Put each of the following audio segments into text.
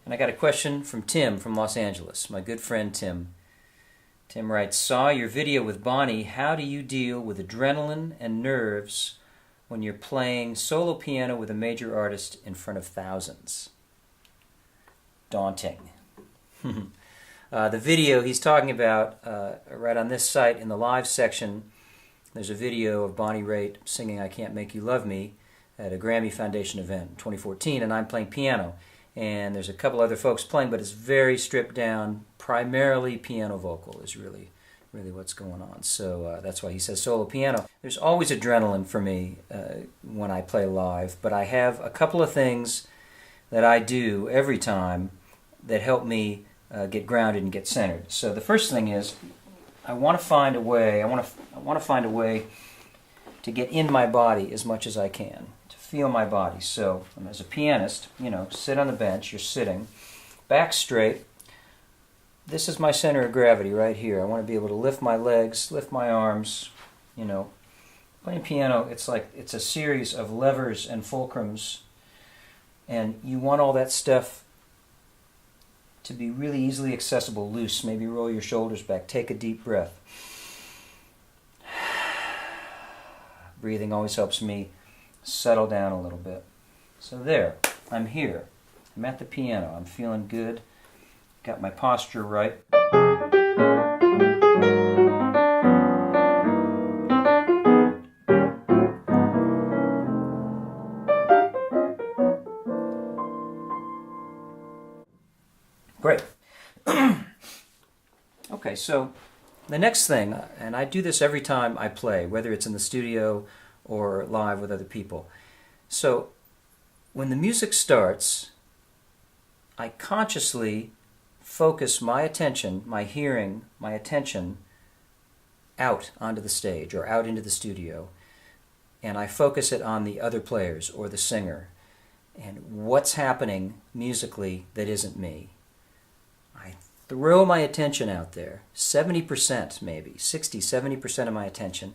And I got a question from Tim from Los Angeles, my good friend Tim. Tim writes, saw your video with Bonnie. How do you deal with adrenaline and nerves when you're playing solo piano with a major artist in front of thousands? Daunting. The video he's talking about, right on this site in the live section, there's a video of Bonnie Raitt singing I Can't Make You Love Me at a Grammy Foundation event in 2014, and I'm playing piano. And there's a couple other folks playing, but it's very stripped down. Primarily piano vocal is really what's going on. So that's why he says solo piano. There's always adrenaline for me when I play live, but I have a couple of things that I do every time that help me get grounded and get centered. So the first thing is I want to find a way. I want to find a way to get in my body as much as I can, to feel my body. So as a pianist, sit on the bench. You're sitting, back straight. This is my center of gravity right here. I want to be able to lift my legs, lift my arms. Playing piano, it's a series of levers and fulcrums, and you want all that stuff to be really easily accessible, loose. Maybe roll your shoulders back. Take a deep breath. Breathing always helps me settle down a little bit. So there, I'm here. I'm at the piano. I'm feeling good. Got my posture right. Great. Okay, so the next thing, and I do this every time I play, whether it's in the studio or live with other people. So when the music starts, I consciously focus my attention, my hearing, my attention out onto the stage or out into the studio, and I focus it on the other players or the singer and what's happening musically that isn't me. I throw my attention out there, 70% maybe, 60, 70% of my attention,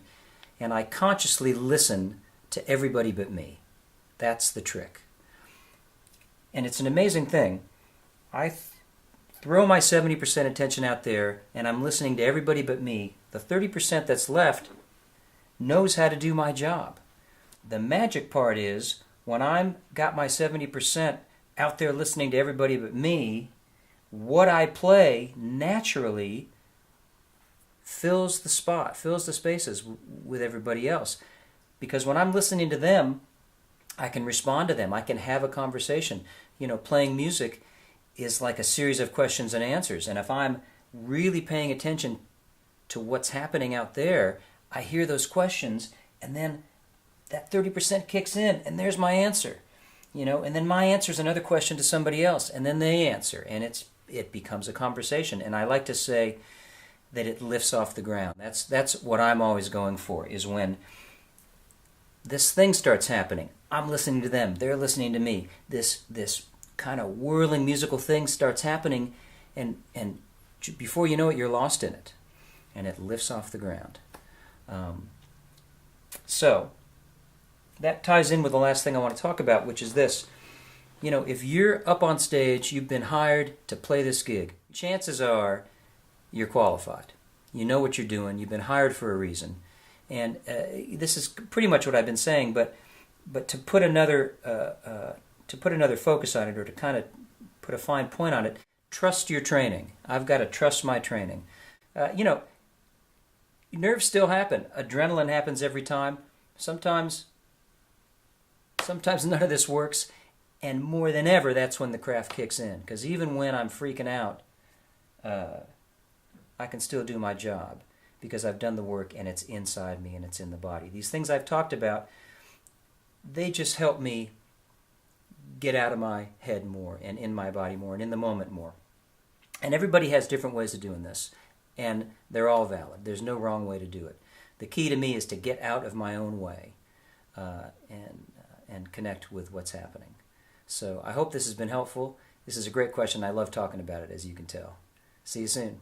and I consciously listen to everybody but me. That's the trick. And it's an amazing thing. I throw my 70% attention out there, and I'm listening to everybody but me. The 30% that's left knows how to do my job. The magic part is, when I'm got my 70% out there listening to everybody but me, what I play naturally fills the spot, fills the spaces with everybody else. Because when I'm listening to them, I can respond to them. I can have a conversation. Playing music is like a series of questions and answers. And if I'm really paying attention to what's happening out there, I hear those questions, and then that 30% kicks in, and there's my answer. And then my answer is another question to somebody else, and then they answer, and it becomes a conversation. And I like to say that it lifts off the ground. That's what I'm always going for, is when this thing starts happening. I'm listening to them, they're listening to me. This kind of whirling musical thing starts happening, and before you know it, you're lost in it, and it lifts off the ground. So that ties in with the last thing I want to talk about, which is this. If you're up on stage, you've been hired to play this gig, chances are you're qualified. You know what you're doing. You've been hired for a reason. And this is pretty much what I've been saying, but to put another focus on it, or to kind of put a fine point on it, trust your training. I've got to trust my training. Nerves still happen. Adrenaline happens every time. Sometimes none of this works, and more than ever, that's when the craft kicks in. Because even when I'm freaking out, I can still do my job because I've done the work, and it's inside me and it's in the body. These things I've talked about, they just help me get out of my head more and in my body more and in the moment more. And everybody has different ways of doing this, and they're all valid. There's no wrong way to do it. The key to me is to get out of my own way and connect with what's happening. So I hope this has been helpful. This is a great question. I love talking about it, as you can tell. See you soon.